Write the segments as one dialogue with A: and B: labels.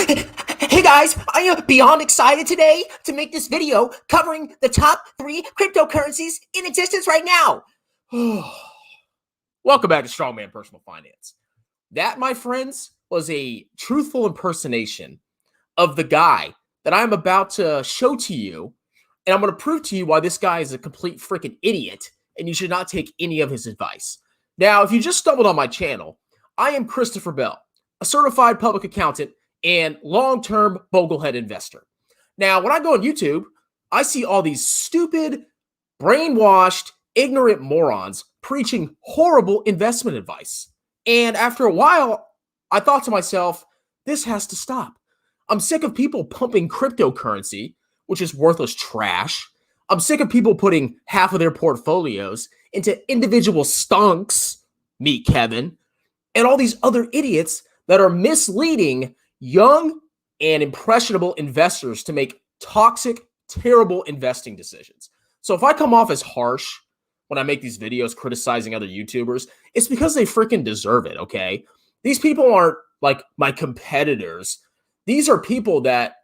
A: Hey guys, I am beyond excited today to make this video covering the top 3 cryptocurrencies in existence right now.
B: Welcome back to Strongman Personal Finance. That, my friends, was a truthful impersonation of the guy that I'm about to show to you, and I'm going to prove to you why this guy is a complete freaking idiot, and you should not take any of his advice. Now, if you just stumbled on my channel, I am Christopher Bell, a certified public accountant and long-term boglehead investor. Now, when I go on YouTube, I see all these stupid, brainwashed, ignorant morons preaching horrible investment advice. And after a while, I thought to myself, this has to stop. I'm sick of people pumping cryptocurrency, which is worthless trash. I'm sick of people putting half of their portfolios into individual stonks, meet Kevin, and all these other idiots that are misleading young and impressionable investors to make toxic, terrible investing decisions. So if I come off as harsh when I make these videos criticizing other YouTubers, it's because they freaking deserve it, okay? These people aren't like my competitors. These are people that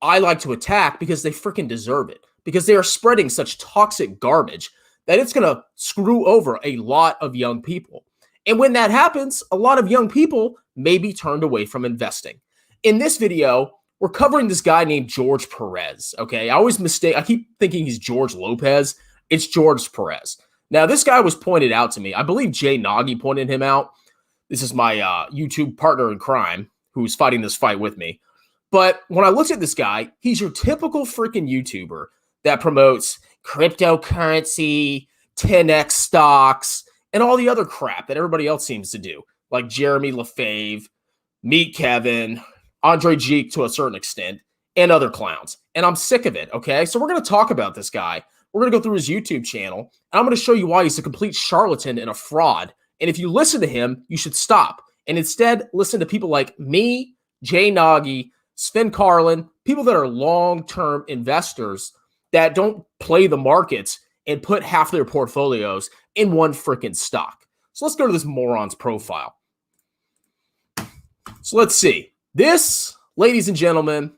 B: I like to attack because they freaking deserve it, because they are spreading such toxic garbage that it's going to screw over a lot of young people. And when that happens, a lot of young people may be turned away from investing. In this video, we're covering this guy named George Perez, okay? I keep thinking he's George Lopez. It's George Perez. Now, this guy was pointed out to me. I believe Jay Nagy pointed him out. This is my YouTube partner in crime who's fighting this fight with me. But when I looked at this guy, he's your typical freaking YouTuber that promotes cryptocurrency, 10x stocks, and all the other crap that everybody else seems to do, like Jeremy LaFave, Meet Kevin, Andre Geek to a certain extent, and other clowns. And I'm sick of it, okay? So we're going to talk about this guy. We're going to go through his YouTube channel, and I'm going to show you why he's a complete charlatan and a fraud. And if you listen to him, you should stop. And instead, listen to people like me, Jay Nagy, Sven Carlin, people that are long-term investors that don't play the markets and put half their portfolios in one freaking stock. So let's go to this moron's profile. So let's see. This, ladies and gentlemen,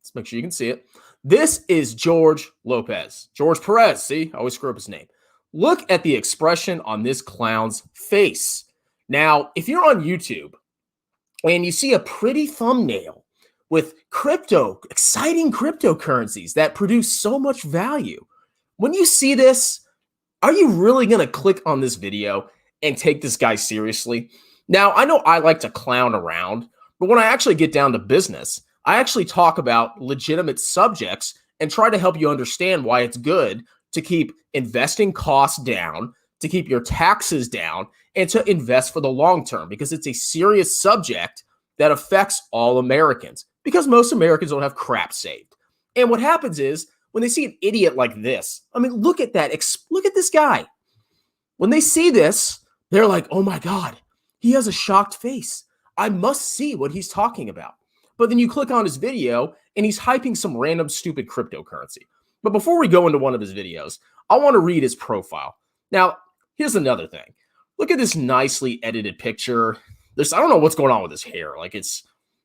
B: let's make sure you can see it. This is George Lopez. George Perez. See, I always screw up his name. Look at the expression on this clown's face. Now, if you're on YouTube and you see a pretty thumbnail with exciting cryptocurrencies that produce so much value, when you see this, are you really going to click on this video and take this guy seriously? Now, I know I like to clown around, but when I actually get down to business, I actually talk about legitimate subjects and try to help you understand why it's good to keep investing costs down, to keep your taxes down, and to invest for the long term, because it's a serious subject that affects all Americans, because most Americans don't have crap saved. And what happens is when they see an idiot like this, I mean, look at that. Look at this guy. When they see this, they're like, oh my God, he has a shocked face. I must see what he's talking about. But then you click on his video and he's hyping some random stupid cryptocurrency. But before we go into one of his videos, I want to read his profile. Now, here's another thing. Look at this nicely edited picture. I don't know what's going on with his hair. Like there's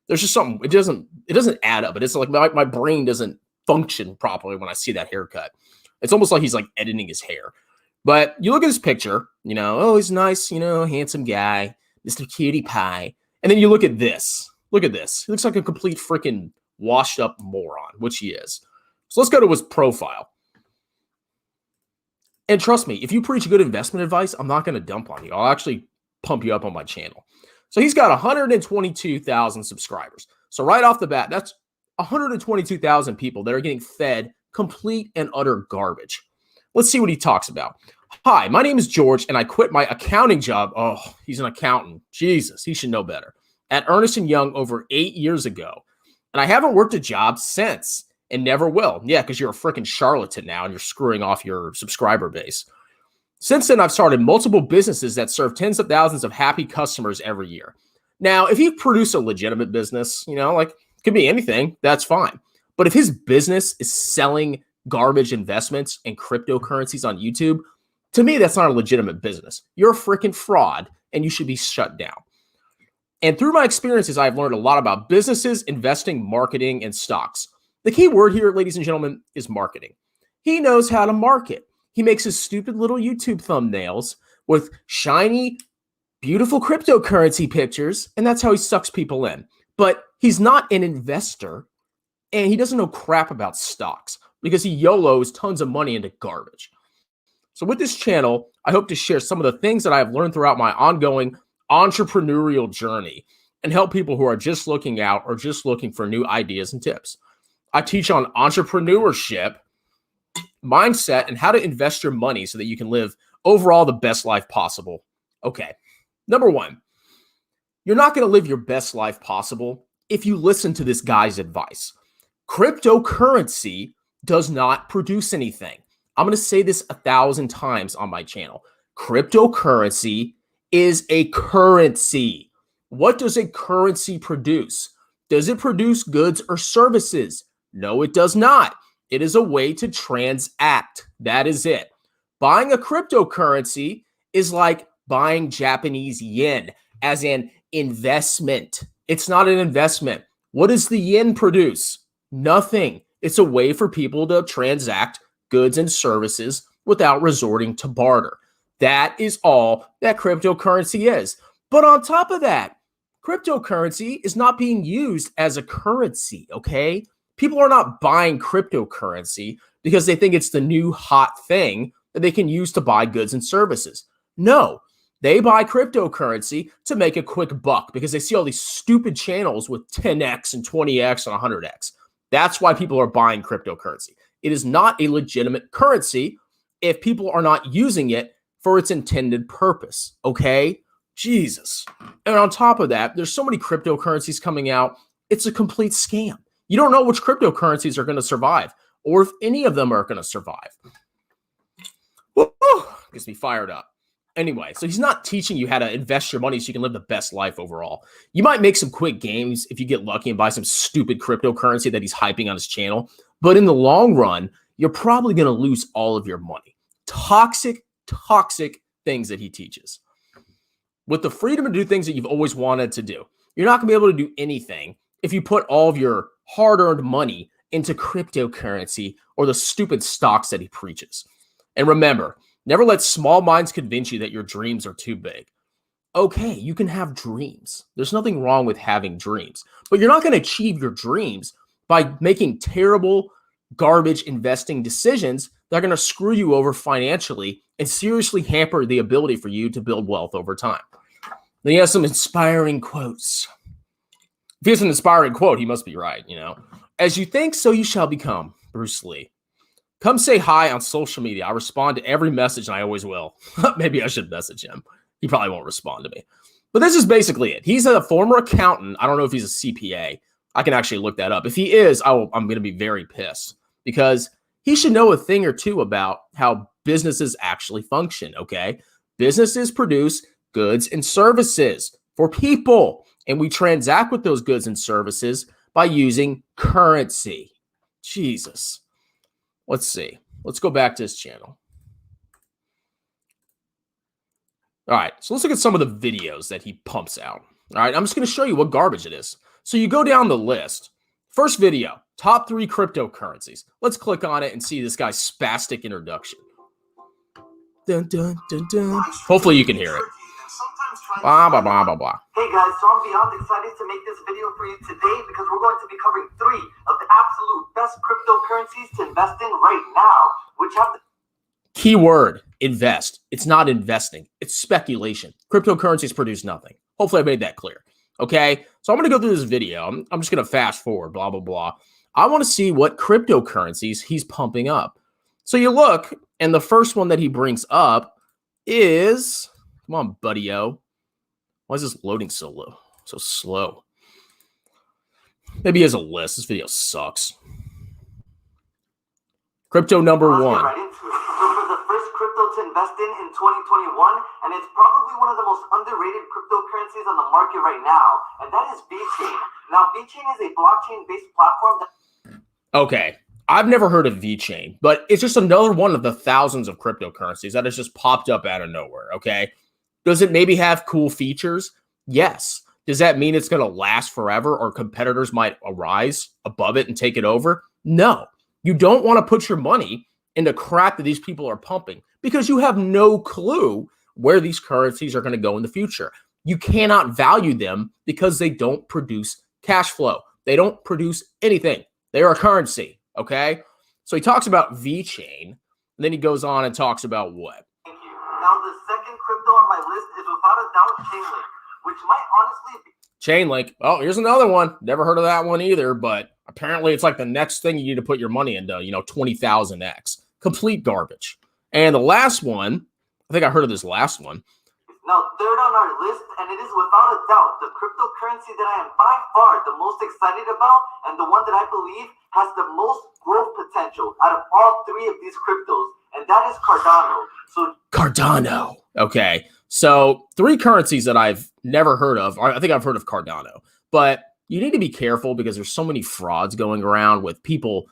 B: just something, it doesn't add up. But it's like my brain doesn't function properly when I see that haircut. It's almost like he's like editing his hair. But you look at this picture, oh, he's nice, handsome guy, Mr. Cutie Pie. And then you look at this. Look at this. He looks like a complete freaking washed up moron, which he is. So let's go to his profile. And trust me, if you preach good investment advice, I'm not going to dump on you. I'll actually pump you up on my channel. So he's got 122,000 subscribers. So right off the bat, that's 122,000 people that are getting fed complete and utter garbage. Let's see what he talks about. Hi, my name is George, and I quit my accounting job. Oh, he's an accountant. Jesus, he should know better. At Ernst & Young over 8 years ago. And I haven't worked a job since and never will. Yeah, because you're a freaking charlatan now and you're screwing off your subscriber base. Since then, I've started multiple businesses that serve tens of thousands of happy customers every year. Now, if you produce a legitimate business, like it could be anything, that's fine. But if his business is selling garbage investments and cryptocurrencies on YouTube, to me, that's not a legitimate business. You're a freaking fraud and you should be shut down. And through my experiences, I've learned a lot about businesses, investing, marketing, and stocks. The key word here, ladies and gentlemen, is marketing. He knows how to market. He makes his stupid little YouTube thumbnails with shiny, beautiful cryptocurrency pictures, and that's how he sucks people in. But he's not an investor, and he doesn't know crap about stocks because he YOLOs tons of money into garbage. So with this channel, I hope to share some of the things that I've learned throughout my ongoing entrepreneurial journey and help people who are just looking out or just looking for new ideas and tips. I teach on entrepreneurship, mindset, and how to invest your money so that you can live overall the best life possible. Okay, number one, you're not going to live your best life possible if you listen to this guy's advice. Cryptocurrency does not produce anything. I'm going to say this 1,000 times on my channel. Cryptocurrency is a currency. What does a currency produce? Does it produce goods or services? No, it does not. It is a way to transact. That is it. Buying a cryptocurrency is like buying Japanese yen as an investment. It's not an investment. What does the yen produce? Nothing. It's a way for people to transact goods and services without resorting to barter. That is all that cryptocurrency is. But on top of that, cryptocurrency is not being used as a currency, okay? People are not buying cryptocurrency because they think it's the new hot thing that they can use to buy goods and services. No, they buy cryptocurrency to make a quick buck because they see all these stupid channels with 10x and 20x and 100x. That's why people are buying cryptocurrency. It is not a legitimate currency if people are not using it for its intended purpose, okay? Jesus. And on top of that, there's so many cryptocurrencies coming out. It's a complete scam. You don't know which cryptocurrencies are going to survive or if any of them are going to survive. Woo! Gets me fired up. Anyway, so he's not teaching you how to invest your money so you can live the best life overall. You might make some quick gains if you get lucky and buy some stupid cryptocurrency that he's hyping on his channel. But in the long run, you're probably going to lose all of your money. Toxic things that he teaches. With the freedom to do things that you've always wanted to do, you're not going to be able to do anything if you put all of your hard-earned money into cryptocurrency or the stupid stocks that he preaches. And remember, never let small minds convince you that your dreams are too big. Okay, you can have dreams. There's nothing wrong with having dreams, but you're not going to achieve your dreams by making terrible, garbage investing decisions that are going to screw you over financially and seriously hamper the ability for you to build wealth over time. Then he has some inspiring quotes. If he has an inspiring quote, he must be right, you know. As you think, so you shall become. Bruce Lee. Come say hi on social media. I respond to every message, and I always will. Maybe I should message him. He probably won't respond to me. But this is basically it. He's a former accountant. I don't know if he's a CPA. I can actually look that up. If he is, I'm going to be very pissed because he should know a thing or two about how businesses actually function, okay? Businesses produce goods and services for people, and we transact with those goods and services by using currency. Jesus. Let's see. Let's go back to his channel. All right, so let's look at some of the videos that he pumps out. All right, I'm just going to show you what garbage it is. So you go down the list. First video, top 3 cryptocurrencies. Let's click on it and see this guy's spastic introduction. Dun, dun, dun, dun. Hopefully you can hear it. Blah, blah, blah, blah, blah.
C: Hey guys, so I'm beyond excited to make this video for you today because we're going to be covering 3 of the absolute best cryptocurrencies to invest in right now, which have the
B: Keyword, invest. It's not investing. It's speculation. Cryptocurrencies produce nothing. Hopefully I made that clear. Okay, so I'm going to go through this video. I'm just going to fast forward, blah, blah, blah. I want to see what cryptocurrencies he's pumping up. So you look, and the first one that he brings up is, come on, buddy-o. Why is this loading so low, so slow? Maybe he has a list. This video sucks. Crypto number 1.
C: Right into it. So for the first crypto to invest in 2021, and it's probably one of the most underrated cryptocurrencies on the market right now, and that is VeChain. Now, VeChain is a blockchain-based platform that...
B: Okay, I've never heard of VeChain, but it's just another one of the thousands of cryptocurrencies that has just popped up out of nowhere, okay? Does it maybe have cool features? Yes. Does that mean it's going to last forever or competitors might arise above it and take it over? No. You don't want to put your money into crap that these people are pumping because you have no clue where these currencies are going to go in the future. You cannot value them because they don't produce cash flow. They don't produce anything. They are a currency, okay? So he talks about VeChain, and then he goes on and talks about what?
C: Thank you. Now, the second crypto on my list is without a doubt Chainlink, which might honestly be
B: Chainlink. Oh, here's another one. Never heard of that one either, but apparently it's like the next thing you need to put your money into, 20,000x. Complete garbage. And the last one, I think I heard of this last one.
C: Now, third on our list, and it is without a doubt the cryptocurrency that I am by far the most excited about and the one that I believe has the most growth potential out of all three of these cryptos, and that is Cardano. So
B: Cardano. Okay. So 3 currencies that I've never heard of. I think I've heard of Cardano, but you need to be careful because there's so many frauds going around with people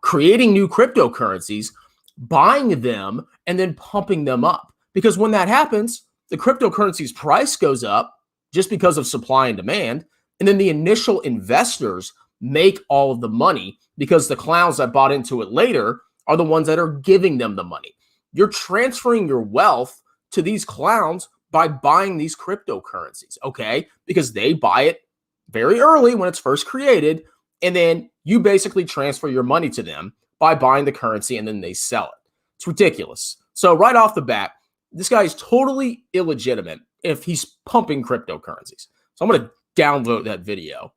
B: creating new cryptocurrencies, buying them, and then pumping them up. Because when that happens, the cryptocurrency's price goes up just because of supply and demand. And then the initial investors make all of the money because the clowns that bought into it later are the ones that are giving them the money. You're transferring your wealth to these clowns by buying these cryptocurrencies, okay? Because they buy it very early when it's first created, and then you basically transfer your money to them by buying the currency and then they sell it. It's ridiculous. So right off the bat, this guy is totally illegitimate if he's pumping cryptocurrencies. So I'm going to downvote that video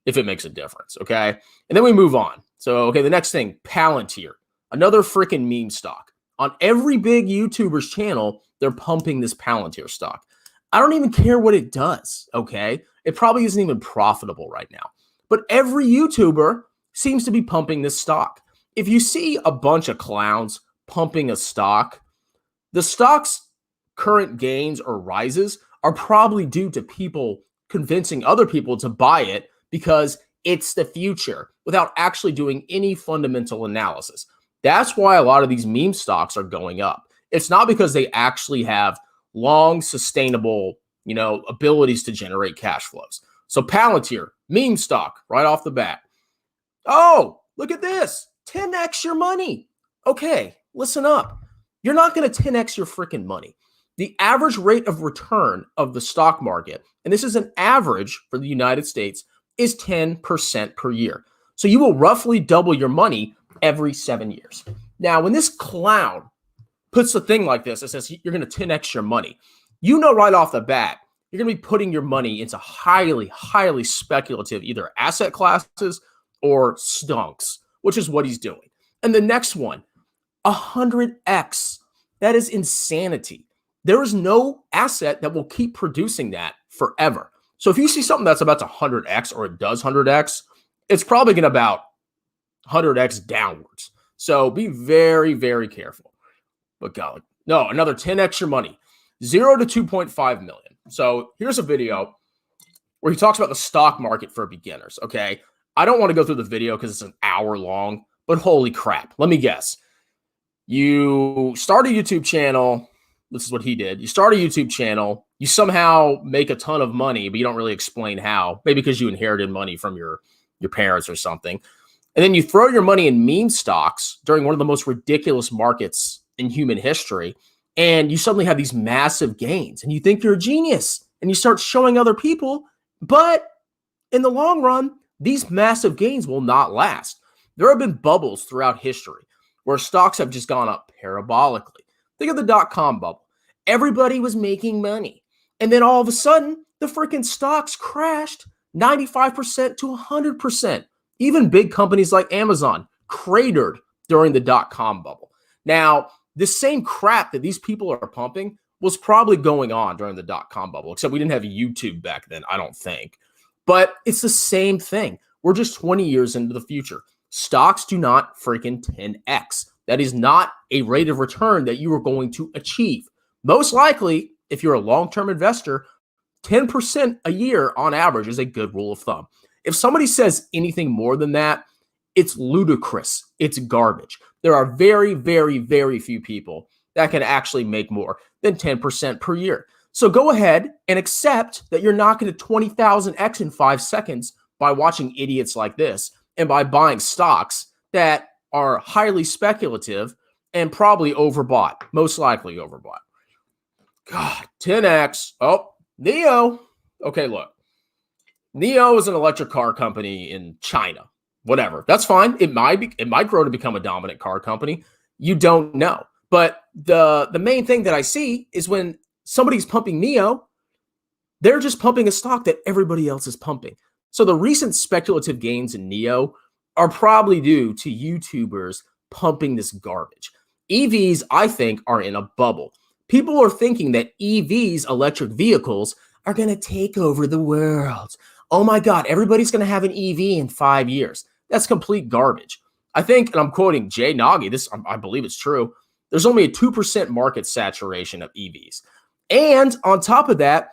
B: if it makes a difference, okay? And then we move on. So, okay, the next thing, Palantir, another freaking meme stock. On every big YouTuber's channel, they're pumping this Palantir stock. I don't even care what it does, okay? It probably isn't even profitable right now. But every YouTuber seems to be pumping this stock. If you see a bunch of clowns pumping a stock, the stock's current gains or rises are probably due to people convincing other people to buy it because it's the future without actually doing any fundamental analysis. That's why a lot of these meme stocks are going up. It's not because they actually have long, sustainable, abilities to generate cash flows. So Palantir, meme stock, right off the bat. Oh, look at this. 10x your money. Okay, listen up. You're not going to 10x your freaking money. The average rate of return of the stock market, and this is an average for the United States, is 10% per year. So you will roughly double your money every 7 years. Now, when this clown puts a thing like this, it says you're going to 10x your money, right off the bat, you're going to be putting your money into highly, highly speculative either asset classes or stonks, which is what he's doing. And the next one, 100x. That is insanity. There is no asset that will keep producing that forever. So if you see something that's about to 100x or it does 100x, it's probably going to about 100x downwards. So be very, very careful. But golly, no, another 10x your money, 0 to 2.5 million. So here's a video where he talks about the stock market for beginners. Okay. I don't want to go through the video because it's an hour long, but holy crap. Let me guess. You start a YouTube channel. This is what he did. You start a YouTube channel. You somehow make a ton of money, but you don't really explain how. Maybe because you inherited money from your parents or something. And then you throw your money in meme stocks during one of the most ridiculous markets in human history. And you suddenly have these massive gains. And you think you're a genius. And you start showing other people. But in the long run, these massive gains will not last. There have been bubbles throughout history where stocks have just gone up parabolically. Think of the dot-com bubble. Everybody was making money. And then all of a sudden, the freaking stocks crashed 95% to 100%. Even big companies like Amazon cratered during the dot-com bubble. Now, the same crap that these people are pumping was probably going on during the dot-com bubble, except we didn't have YouTube back then, I don't think. But it's the same thing. We're just 20 years into the future. Stocks do not freaking 10x. That is not a rate of return that you are going to achieve. Most likely, if you're a long-term investor, 10% a year on average is a good rule of thumb. If somebody says anything more than that, it's ludicrous. It's garbage. There are very, very, very few people that can actually make more than 10% per year. So go ahead and accept that you're not going to 20,000x in 5 seconds by watching idiots like this and by buying stocks that are highly speculative and probably overbought, most likely overbought. God, 10x. Oh, NIO. Okay, look. NIO is an electric car company in China. Whatever. That's fine. It might grow to become a dominant car company. You don't know. But the main thing that I see is when somebody's pumping NIO, they're just pumping a stock that everybody else is pumping. So the recent speculative gains in NIO are probably due to YouTubers pumping this garbage. EVs, I think, are in a bubble. People are thinking that EVs, electric vehicles, are going to take over the world. Oh my God, everybody's going to have an EV in 5 years. That's complete garbage. I think, and I'm quoting Jay Nagy, this I believe it's true, there's only a 2% market saturation of EVs. And on top of that,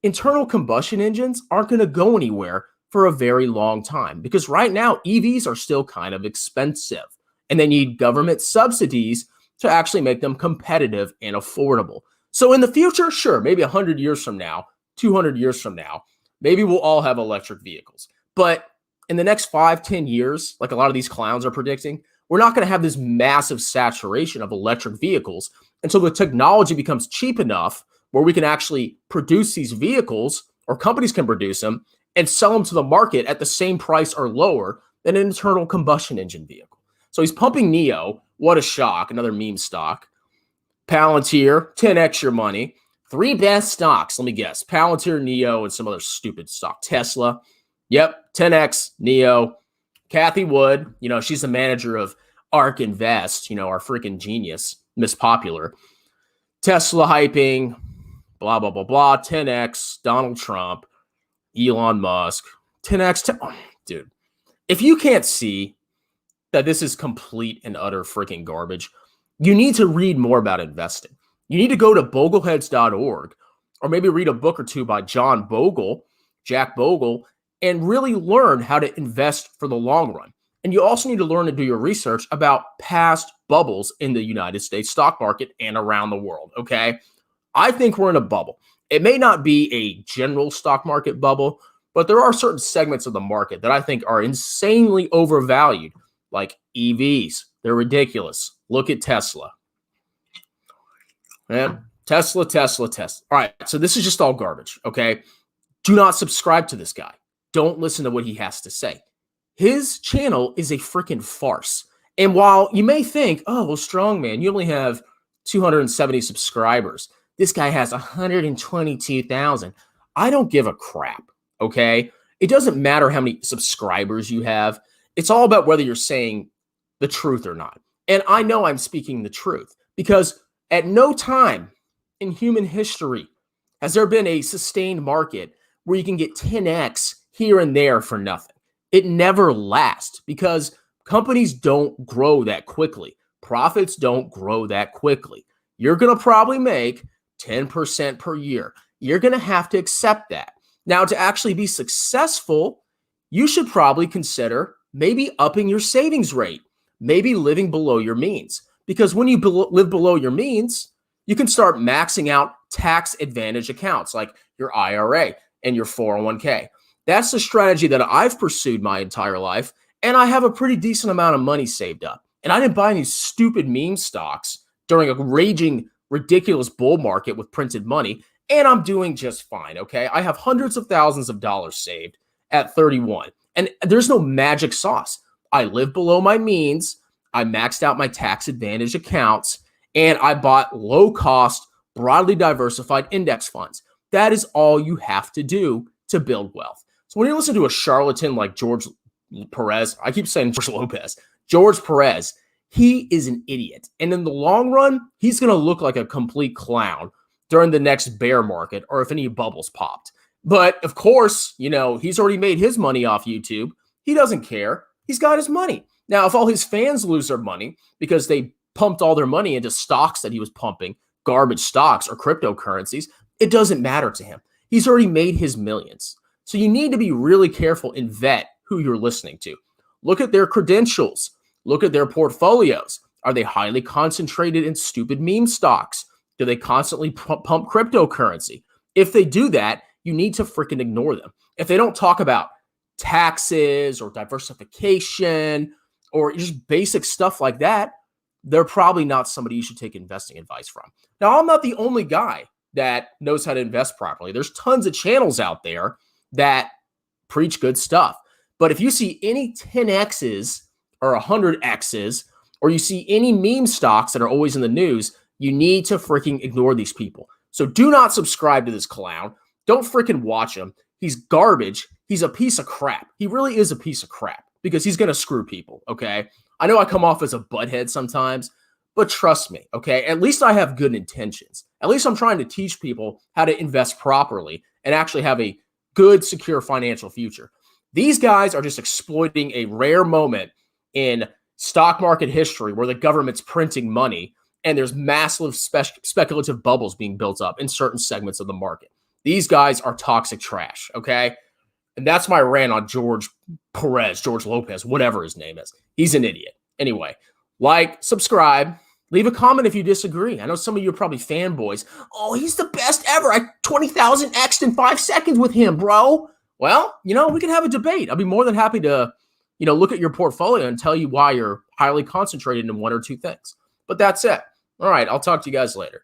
B: internal combustion engines aren't going to go anywhere for a very long time because right now EVs are still kind of expensive and they need government subsidies to actually make them competitive and affordable. So in the future, sure, maybe 100 years from now, 200 years from now, maybe we'll all have electric vehicles. But in the next 5-10 years, like a lot of these clowns are predicting, we're not going to have this massive saturation of electric vehicles until the technology becomes cheap enough where we can actually produce these vehicles, or companies can produce them and sell them to the market at the same price or lower than an internal combustion engine vehicle. So he's pumping NIO. What a shock. Another meme stock. Palantir, 10x your money. 3 best stocks. Let me guess. Palantir, NIO, and some other stupid stock. Tesla. Yep. 10x, NIO. Kathy Wood, she's the manager of ARK Invest, our freaking genius, Miss Popular. Tesla hyping, blah, blah, blah, blah. 10x, Donald Trump, Elon Musk. 10x. Dude, if you can't see that this is complete and utter freaking garbage, you need to read more about investing. You need to go to bogleheads.org or maybe read a book or two by Jack Bogle, and really learn how to invest for the long run. And you also need to learn to do your research about past bubbles in the United States stock market and around the world, okay? I think we're in a bubble. It may not be a general stock market bubble, but there are certain segments of the market that I think are insanely overvalued, like EVs. They're ridiculous. Look at Tesla. Man, Tesla. All right, so this is just all garbage, okay? Do not subscribe to this guy. Don't listen to what he has to say. His channel is a freaking farce. And while you may think, oh, well, Strongman, you only have 270 subscribers. This guy has 122,000. I don't give a crap, okay? It doesn't matter how many subscribers you have. It's all about whether you're saying the truth or not. And I know I'm speaking the truth because at no time in human history has there been a sustained market where you can get 10x here and there for nothing. It never lasts because companies don't grow that quickly. Profits don't grow that quickly. You're going to probably make 10% per year. You're going to have to accept that. Now, to actually be successful, you should probably consider maybe upping your savings rate, maybe living below your means. Because when you live below your means, you can start maxing out tax advantage accounts like your IRA and your 401k. That's the strategy that I've pursued my entire life, and I have a pretty decent amount of money saved up. And I didn't buy any stupid meme stocks during a raging, ridiculous bull market with printed money, and I'm doing just fine, okay? I have hundreds of thousands of dollars saved at 31, and there's no magic sauce. I live below my means, I maxed out my tax advantage accounts, and I bought low-cost, broadly diversified index funds. That is all you have to do to build wealth. So when you listen to a charlatan like George Perez, I keep saying George Perez, he is an idiot. And in the long run, he's going to look like a complete clown during the next bear market or if any bubbles popped. But of course, he's already made his money off YouTube. He doesn't care. He's got his money. Now, if all his fans lose their money because they pumped all their money into stocks that he was pumping, garbage stocks or cryptocurrencies, it doesn't matter to him. He's already made his millions. So you need to be really careful and vet who you're listening to. Look at their credentials. Look at their portfolios. Are they highly concentrated in stupid meme stocks? Do they constantly pump cryptocurrency? If they do that, you need to freaking ignore them. If they don't talk about taxes or diversification or just basic stuff like that, they're probably not somebody you should take investing advice from. Now, I'm not the only guy that knows how to invest properly. There's tons of channels out there that preach good stuff. But if you see any 10Xs or 100Xs, or you see any meme stocks that are always in the news, you need to freaking ignore these people. So do not subscribe to this clown. Don't freaking watch him. He's garbage. He's a piece of crap. He really is a piece of crap because he's going to screw people, okay? I know I come off as a butthead sometimes, but trust me, okay? At least I have good intentions. At least I'm trying to teach people how to invest properly and actually have a good, secure financial future. These guys are just exploiting a rare moment in stock market history where the government's printing money and there's massive speculative bubbles being built up in certain segments of the market. These guys are toxic trash, okay? And that's my rant on George Perez, George Lopez, whatever his name is. He's an idiot. Anyway, like, subscribe, leave a comment if you disagree. I know some of you are probably fanboys. Oh, he's the best ever. I 20,000 X'd in 5 seconds with him, bro. Well, we can have a debate. I'll be more than happy to, look at your portfolio and tell you why you're highly concentrated in one or two things. But that's it. All right, I'll talk to you guys later.